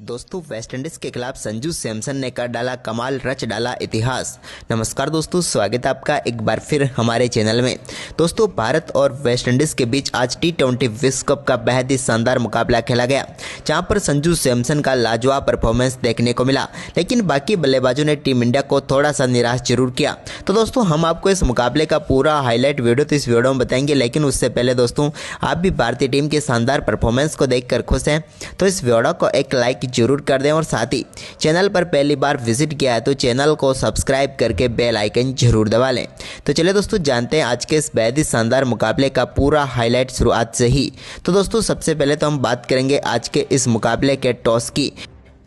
दोस्तों वेस्टइंडीज के खिलाफ संजू सैमसन ने कर डाला कमाल, रच डाला इतिहास। नमस्कार दोस्तों, स्वागत है आपका एक बार फिर हमारे चैनल में। दोस्तों भारत और वेस्टइंडीज के बीच आज T20 विश्व कप का बेहद ही शानदार मुकाबला खेला गया, जहां पर संजू सैमसन का लाजवाब परफॉर्मेंस देखने को मिला, लेकिन बाकी बल्लेबाजों ने टीम इंडिया को थोड़ा सा निराश जरूर किया। तो दोस्तों हम आपको इस मुकाबले का पूरा हाईलाइट वीडियो तो इस वीडियो में बताएंगे, लेकिन उससे पहले दोस्तों आप भी भारतीय टीम के शानदार परफॉर्मेंस को देखकर खुश हैं तो इस वीडियो को एक लाइक जरूर कर दें और साथ ही चैनल पर पहली बार विजिट किया है तो चैनल को सब्सक्राइब करके बेल आइकन जरूर दबा लें। तो चलिए दोस्तों जानते हैं आज के इस बेहद ही शानदार मुकाबले का पूरा हाईलाइट शुरुआत से ही। तो दोस्तों सबसे पहले तो हम बात करेंगे आज के इस मुकाबले के टॉस की।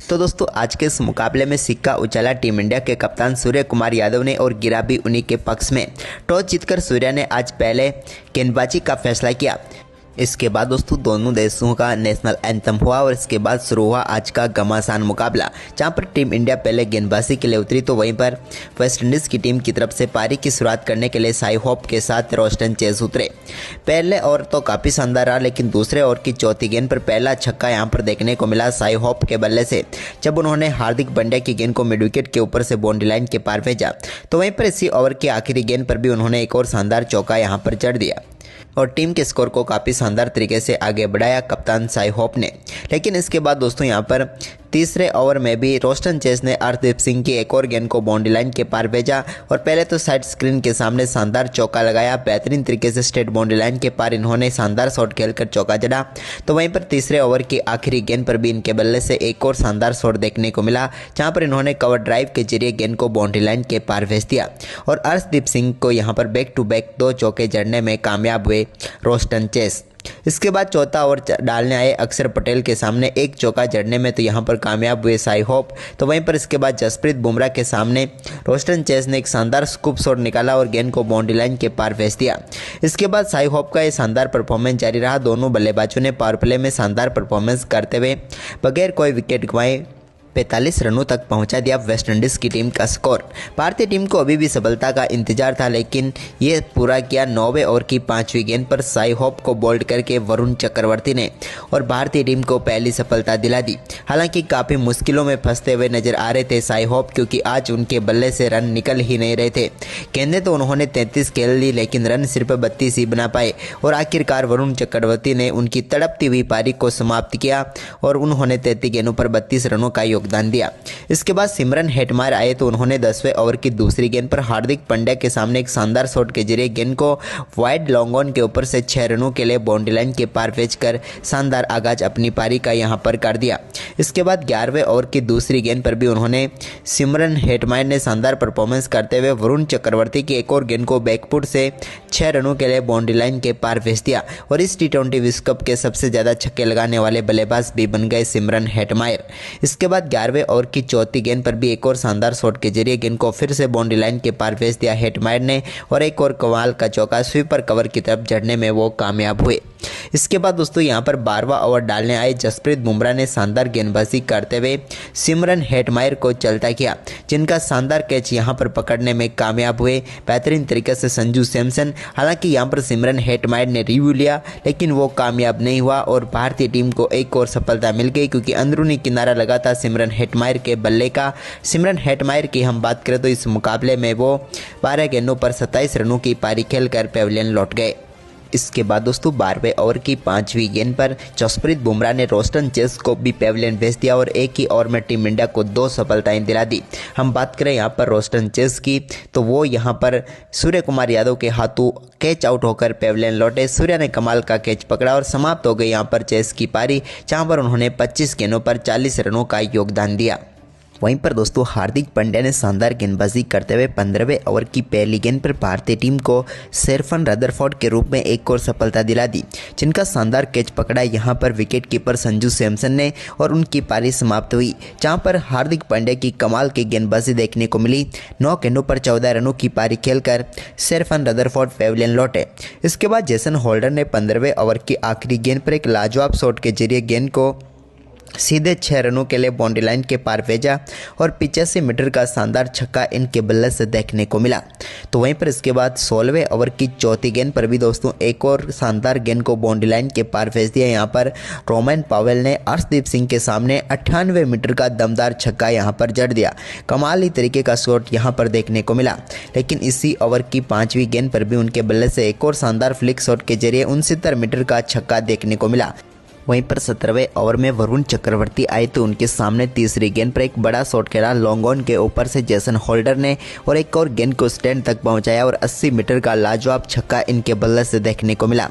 तो दोस्तों आज के इस मुकाबले में सिक्का उछाला टीम इंडिया के कप्तान सूर्य कुमार यादव ने और गिरा भी उन्हीं के पक्ष में। टॉस जीतकर सूर्य ने आज पहले गेंदबाजी का फैसला किया। इसके बाद दोस्तों दोनों देशों का नेशनल एंथम हुआ और इसके बाद शुरू हुआ आज का घमासान मुकाबला, जहां पर टीम इंडिया पहले गेंदबाजी के लिए उतरी तो वहीं पर वेस्टइंडीज की टीम की तरफ से पारी की शुरुआत करने के लिए साई होप के साथ रोस्टन चेस उतरे। पहले ओवर तो काफ़ी शानदार रहा, लेकिन दूसरे ओवर की चौथी गेंद पर पहला छक्का यहां पर देखने को मिला साई होप के बल्ले से, जब उन्होंने हार्दिक पांड्या की गेंद को मिड विकेट के ऊपर से बाउंड्री लाइन के पार भेजा। तो वहीं पर इसी ओवर की आखिरी गेंद पर भी उन्होंने एक और शानदार चौका यहां पर जड़ दिया और टीम के स्कोर को काफ़ी शानदार तरीके से आगे बढ़ाया कप्तान साई होप ने। लेकिन इसके बाद दोस्तों यहाँ पर तीसरे ओवर में भी रोस्टन चेस ने अर्शदीप सिंह की एक और गेंद को बाउंड्री लाइन के पार भेजा और पहले तो साइड स्क्रीन के सामने शानदार चौका लगाया। बेहतरीन तरीके से स्ट्रेट बाउंड्री लाइन के पार इन्होंने शानदार शॉट खेलकर चौका जड़ा। तो वहीं पर तीसरे ओवर की आखिरी गेंद पर भी इनके बल्ले से एक और शानदार शॉट देखने को मिला, जहां पर इन्होंने कवर ड्राइव के जरिए गेंद को बाउंड्री लाइन के पार भेज दिया और अर्शदीप सिंह को यहां पर बैक टू बैक 2 चौके जड़ने में कामयाब हुए रोस्टन चेस। इसके बाद चौथा ओवर डालने आए अक्षर पटेल के सामने एक चौका जड़ने में तो यहां पर कामयाब हुए साई होप। तो वहीं पर इसके बाद जसप्रीत बुमराह के सामने रोस्टन चेस ने एक शानदार स्कूप शॉट निकाला और गेंद को बाउंड्री लाइन के पार भेज दिया। इसके बाद साई होप का यह शानदार परफॉर्मेंस जारी रहा। दोनों बल्लेबाजों ने पावर प्ले में शानदार परफॉर्मेंस करते हुए बगैर कोई विकेट गंवाए 45 रनों तक पहुंचा दिया वेस्टइंडीज की टीम का स्कोर। भारतीय टीम को अभी भी सफलता का इंतजार था, लेकिन ये पूरा किया 9वें ओवर की 5वीं गेंद पर साई होप को बोल्ड करके वरुण चक्रवर्ती ने और भारतीय टीम को पहली सफलता दिला दी। हालांकि काफ़ी मुश्किलों में फंसते हुए नजर आ रहे थे साई होप, क्योंकि आज उनके बल्ले से रन निकल ही नहीं रहे थे। गेंदें तो उन्होंने 33 खेल ली, लेकिन रन सिर्फ 32 ही बना पाए और आखिरकार वरुण चक्रवर्ती ने उनकी तड़पती हुई पारी को समाप्त किया और उन्होंने 33 गेंदों पर 32 रनों का योगदान दिया। इसके बाद सिमरन हेटमायर आए तो उन्होंने 10वें ओवर की दूसरी गेंद पर हार्दिक पांड्या के सामने एक शानदार शॉट के जरिए गेंद को वाइड लॉन्ग ऑन के ऊपर से 6 रनों के लिए बाउंड्री लाइन के पार भेजकर शानदार आगाज अपनी पारी का यहां पर कर दिया। इसके बाद 11वें ओवर की दूसरी गेंद पर भी उन्होंने सिमरन हेटमायर ने शानदार परफॉर्मेंस करते हुए वरुण चक्रवर्ती की एक और गेंद को बैकफुट से 6 रनों के लिए बाउंड्री लाइन के पार भेज दिया और इस T20 विश्व कप के सबसे ज्यादा छक्के लगाने वाले बल्लेबाज भी बन गए सिमरन हेटमायर। इसके बाद 11वें ओवर की चौथी गेंद पर भी एक और शानदार शॉट के जरिए गेंद को फिर से बाउंड्री लाइन के पार भेज दिया हेटमायर ने और एक और कमाल का चौका स्वीपर कवर की तरफ जड़ने में वो कामयाब हुए। इसके बाद दोस्तों यहां पर 12वां ओवर डालने आए जसप्रीत बुमराह ने शानदार गेंदबाजी करते हुए सिमरन हेटमायर को चलता किया, जिनका शानदार कैच यहां पर पकड़ने में कामयाब हुए बेहतरीन तरीके से संजू सैमसन। हालांकि यहां पर सिमरन हेटमायर ने रिव्यू लिया, लेकिन वो कामयाब नहीं हुआ और भारतीय टीम को एक और सफलता मिल गई, क्योंकि अंदरूनी किनारा लगा था सिमरन हेटमायर के बल्ले का। सिमरन हेटमायर की हम बात करें तो इस मुकाबले में वो 12 गेंदों पर 27 रनों की पारी खेलकर पेविलियन लौट गए। इसके बाद दोस्तों 12वें ओवर की 5वीं गेंद पर जसप्रीत बुमराह ने रोस्टन चेस को भी पेविलियन भेज दिया और एक ही ओवर में टीम इंडिया को 2 सफलताएं दिला दी। हम बात करें यहाँ पर रोस्टन चेस की तो वो यहाँ पर सूर्य कुमार यादव के हाथों कैच आउट होकर पेविलियन लौटे। सूर्य ने कमाल का कैच पकड़ा और समाप्त हो गई यहाँ पर चेस की पारी, जहाँ पर उन्होंने 25 गेंदों पर 40 रनों का योगदान दिया। वहीं पर दोस्तों हार्दिक पांड्या ने शानदार गेंदबाजी करते हुए 15वें ओवर की पहली गेंद पर भारतीय टीम को सेरफन रदरफोर्ड के रूप में एक और सफलता दिला दी, जिनका शानदार कैच पकड़ा यहां पर विकेट कीपर संजू सैमसन ने और उनकी पारी समाप्त हुई, जहां पर हार्दिक पांड्या की कमाल की गेंदबाजी देखने को मिली। 9 गेंदों पर 14 रनों की पारी खेलकर सेरफन रदरफोर्ड पेविलियन लौटे। इसके बाद जेसन होल्डर ने 15वें ओवर की आखिरी गेंद पर एक लाजवाब शॉट के जरिए गेंद को सीधे 6 रनों के लिए बाउंड्री लाइन के पार भेजा और 85 मीटर का शानदार छक्का इनके बल्ले से देखने को मिला। तो वहीं पर इसके बाद 16वें ओवर की चौथी गेंद पर भी दोस्तों एक और शानदार गेंद को बाउंड्री लाइन के पार भेज दिया। यहाँ पर रोमन पावेल ने अर्शदीप सिंह के सामने 98 मीटर का दमदार छक्का यहाँ पर जड़ दिया। कमाली तरीके का शॉट यहाँ पर देखने को मिला। लेकिन इसी ओवर की 5वीं गेंद पर भी उनके बल्ले से एक और शानदार फ्लिक शॉट के जरिए 69 मीटर का छक्का देखने को मिला। वहीं पर 17वें ओवर में वरुण चक्रवर्ती आए तो उनके सामने तीसरी गेंद पर एक बड़ा शॉट खेला लॉन्ग ऑन के ऊपर से जेसन होल्डर ने और एक और गेंद को स्टैंड तक पहुंचाया और 80 मीटर का लाजवाब छक्का इनके बल्ले से देखने को मिला।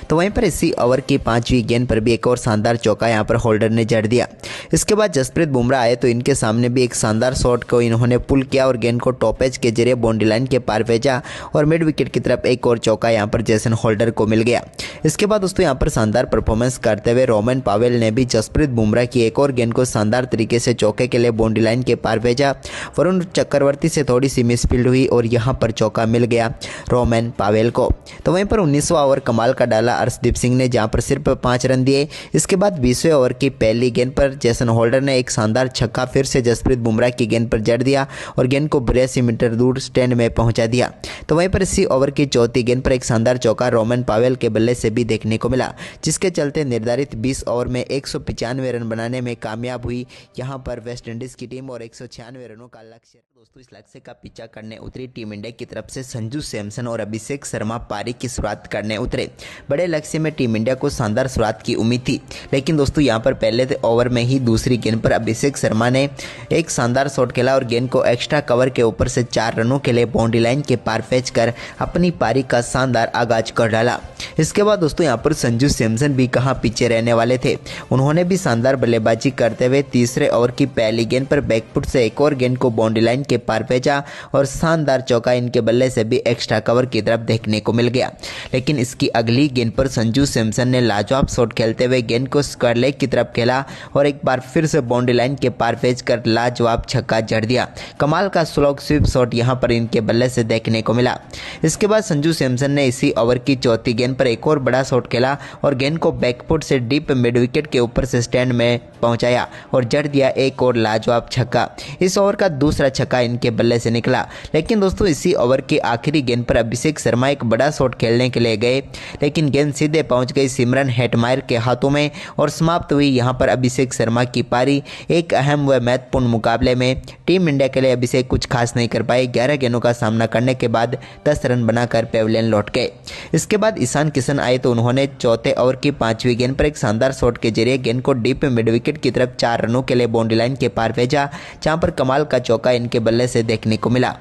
तो वहीं पर इसी ओवर की 5वीं गेंद पर भी एक और शानदार चौका यहां पर होल्डर ने जड़ दिया। इसके बाद जसप्रीत बुमराह आए तो इनके सामने भी एक शानदार शॉट को इन्होंने पुल किया और गेंद को टॉपेज के जरिए बाउंड्री लाइन के पार भेजा और मिड विकेट की तरफ एक और चौका यहाँ पर जेसन होल्डर को मिल गया। इसके बाद दोस्तों यहाँ पर शानदार परफॉर्मेंस करते हुए रोमन पावेल ने भी जसप्रीत बुमराह की एक और गेंद को शानदार तरीके से चौके के लिए बाउंड्री लाइन के पार भेजा। वरुण चक्रवर्ती से थोड़ी सी मिसफील्ड हुई और यहां पर चौका मिल गया रोमन पावेल को। तो वहीं पर 19वां ओवर कमाल का डाला अर्शदीप सिंह ने जहां पर सिर्फ 5 रन दिए। इसके बाद 20वें ओवर की पहली गेंद पर जेसन होल्डर ने एक शानदार छक्का फिर से जसप्रीत बुमराह की गेंद पर जड़ दिया और गेंद को 82 मीटर दूर स्टैंड में पहुंचा दिया। तो वहीं पर इसी ओवर की चौथी गेंद पर एक शानदार चौका रोमन पावेल के बल्ले से भी देखने को मिला, जिसके चलते निर्धारित 20 ओवर में 195 रन बनाने में कामयाब हुई यहां पर वेस्ट इंडीज की टीम और 196 रनों का लक्ष्य। दोस्तों इस लक्ष्य का पीछा करने उतरी टीम इंडिया की तरफ से संजू सैमसन और अभिषेक शर्मा पारी की शुरुआत करने उतरे। बड़े लक्ष्य में टीम इंडिया को शानदार शुरुआत की उम्मीद थी, लेकिन दोस्तों यहां पर पहले ओवर में ही दूसरी गेंद पर अभिषेक शर्मा ने एक शानदार शॉट खेला और गेंद को एक्स्ट्रा कवर के ऊपर से 4 रनों के लिए बाउंड्री लाइन के पार फेंच कर अपनी पारी का शानदार आगाज कर डाला। इसके बाद दोस्तों यहां पर संजू सैमसन भी कहां पीछे रहने वाले थे, उन्होंने भी शानदार बल्लेबाजी करते हुए तीसरे ओवर की पहली गेंद पर बैकफुट से एक और गेंद को बाउंड्री लाइन के पार भेजा और शानदार चौका इनके बल्ले से भी एक्स्ट्रा कवर की तरफ देखने को मिल गया। लेकिन इसकी अगली गेंद पर संजू सैमसन ने लाजवाब शॉट खेलते हुए गेंद को स्क्वायर लेग की तरफ खेला और एक बार फिर से बाउंड्री लाइन के पार भेज कर लाजवाब छक्का जड़ दिया। कमाल का स्लो स्वीप शॉट यहां पर इनके बल्ले से देखने को मिला। इसके बाद संजू सैमसन ने इसी ओवर की चौथी गेंद पर एक और बड़ा शॉट खेला और गेंद को बैकफुट से डीप मिड विकेट के ऊपर से स्टैंड में पहुंचाया और जड़ दिया एक और लाजवाब छक्का। इस ओवर का दूसरा छक्का इनके बल्ले से निकला। लेकिन दोस्तों इसी ओवर की आखिरी गेंद पर अभिषेक शर्मा एक बड़ा शॉट खेलने के लिए गए, लेकिन गेंद सीधे पहुंच गई सिमरन हेटमायर के हाथों में और समाप्त हुई यहां पर अभिषेक शर्मा की पारी। एक अहम व महत्वपूर्ण मुकाबले में टीम इंडिया के लिए अभिषेक कुछ खास नहीं कर पाए। 11 गेंदों का सामना करने के बाद 10 रन बनाकर पेविलियन लौट गए। इसके बाद ईशान किशन आए तो उन्होंने चौथे ओवर की 5वीं गेंद पर एक शानदार शॉट के जरिए गेंद को डीप मिड विकेट की तरफ 4 रनों के लिए बाउंड्री लाइन के पार भेजा, जहां पर कमाल का चौका इनके बल्ले से देखने को मिला।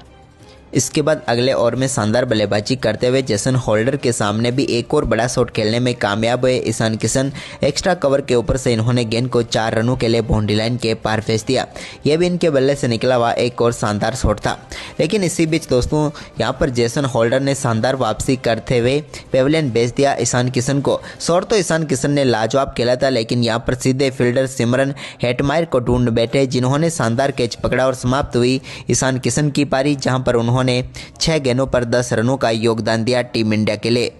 इसके बाद अगले ओवर में शानदार बल्लेबाजी करते हुए जेसन होल्डर के सामने भी एक और बड़ा शॉट खेलने में कामयाब हुए ईशान किशन। एक्स्ट्रा कवर के ऊपर से इन्होंने गेंद को 4 रनों के लिए बाउंड्री लाइन के पार भेज दिया। यह भी इनके बल्ले से निकला हुआ एक और शानदार शॉट था। लेकिन इसी बीच दोस्तों यहाँ पर जेसन होल्डर ने शानदार वापसी करते हुए पेविलियन भेज दिया ईशान किशन को। शॉट तो ईशान किशन ने लाजवाब खेला था, लेकिन यहाँ पर सीधे फील्डर सिमरन हेटमायर को ढूंढ बैठे, जिन्होंने शानदार कैच पकड़ा और समाप्त हुई ईशान किशन की पारी, जहां पर उन्होंने 6 गेंदों पर 10 रनों का योगदान दिया टीम इंडिया के लिए।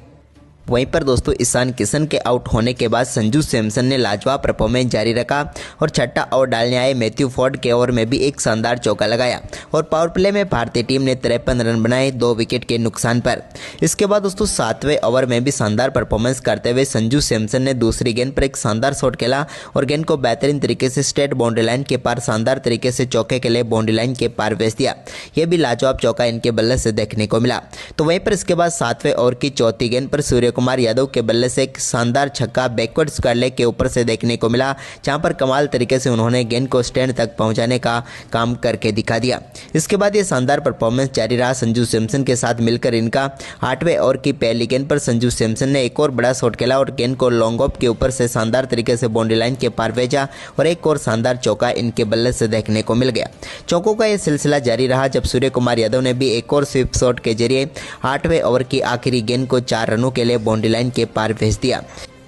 वहीं पर दोस्तों ईशान किशन के आउट होने के बाद संजू सैमसन ने लाजवाब परफॉर्मेंस जारी रखा और छठा ओवर डालने आए मैथ्यू फोर्ड के ओवर में भी एक शानदार चौका लगाया और पावर प्ले में भारतीय टीम ने 53 रन बनाए 2 विकेट के नुकसान पर। इसके बाद दोस्तों 7वें ओवर में भी शानदार परफॉर्मेंस करते हुए संजू सैमसन ने दूसरी गेंद पर एक शानदार शॉट खेला और गेंद को बेहतरीन तरीके से स्ट्रेट बाउंड्री लाइन के पार शानदार तरीके से चौके के लिए बाउंड्री लाइन के पार भेज दिया। यह भी लाजवाब चौका इनके बल्ले से देखने को मिला। तो वहीं पर इसके बाद 7वें ओवर की चौथी गेंद पर सूर्य कुमार यादव के बल्ले से एक शानदार छक्का बैकवर्ड स्क्वायर लेग के ऊपर से देखने को मिला, जहां पर कमाल तरीके से उन्होंने गेंद को स्टैंड तक पहुंचाने का काम करके दिखा दिया। इसके बाद ये शानदार परफॉर्मेंस जारी रहा संजू सैमसन के साथ मिलकर इनका। 8वें ओवर की पहली गेंद पर संजू सैमसन ने एक और बड़ा शॉट खेला और गेंद को लॉन्ग ऑफ के ऊपर से शानदार तरीके से बाउंड्री लाइन के पार भेजा और एक और शानदार चौका इनके बल्ले से देखने को मिल गया। चौकों का यह सिलसिला जारी रहा जब सूर्य कुमार यादव ने भी एक और स्वीप शॉट के जरिए 8वें ओवर की आखिरी गेंद को 4 रनों के लिए बाउंड्री लाइन के पार भेज दिया।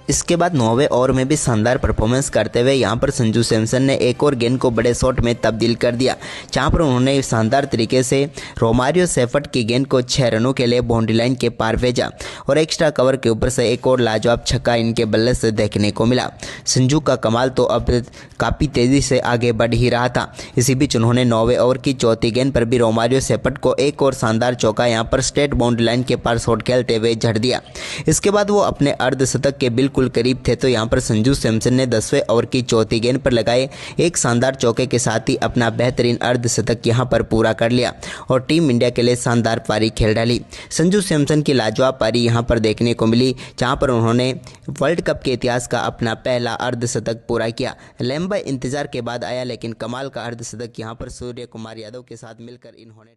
इसके बाद 9वें ओवर में भी शानदार परफॉर्मेंस करते हुए यहां पर संजू सैमसन ने एक और गेंद को बड़े शॉट में तब्दील कर दिया, जहां पर उन्होंने शानदार तरीके से रोमारियो सेफर्ट की गेंद को 6 रनों के लिए बाउंड्री लाइन के पार भेजा और एक्स्ट्रा कवर के ऊपर से एक और लाजवाब छक्का इनके बल्ले से देखने को मिला। संजू का कमाल तो अब काफ़ी तेज़ी से आगे बढ़ ही रहा था। इसी बीच उन्होंने 9वें ओवर की चौथी गेंद पर भी रोमारियो सेफर्ट को एक और शानदार चौका यहां पर स्ट्रेट बाउंड्री लाइन के पार शॉट खेलते हुए झड़ दिया। इसके बाद वो अपने अर्धशतक के बिल्कुल करीब थे, तो यहां पर संजू सैमसन ने 10वें ओवर की चौथी गेंद पर लगाए एक शानदार चौके के साथ ही अपना बेहतरीन अर्धशतक यहां पर पूरा कर लिया और टीम इंडिया के लिए शानदार पारी खेल डाली। संजू सैमसन की लाजवाब पारी यहां पर देखने को मिली, जहां पर उन्होंने वर्ल्ड कप के इतिहास का अपना पहला अर्धशतक पूरा किया। लंबे इंतजार के बाद आया, लेकिन कमाल का अर्धशतक यहां पर सूर्य कुमार यादव के साथ मिलकर इन्होंने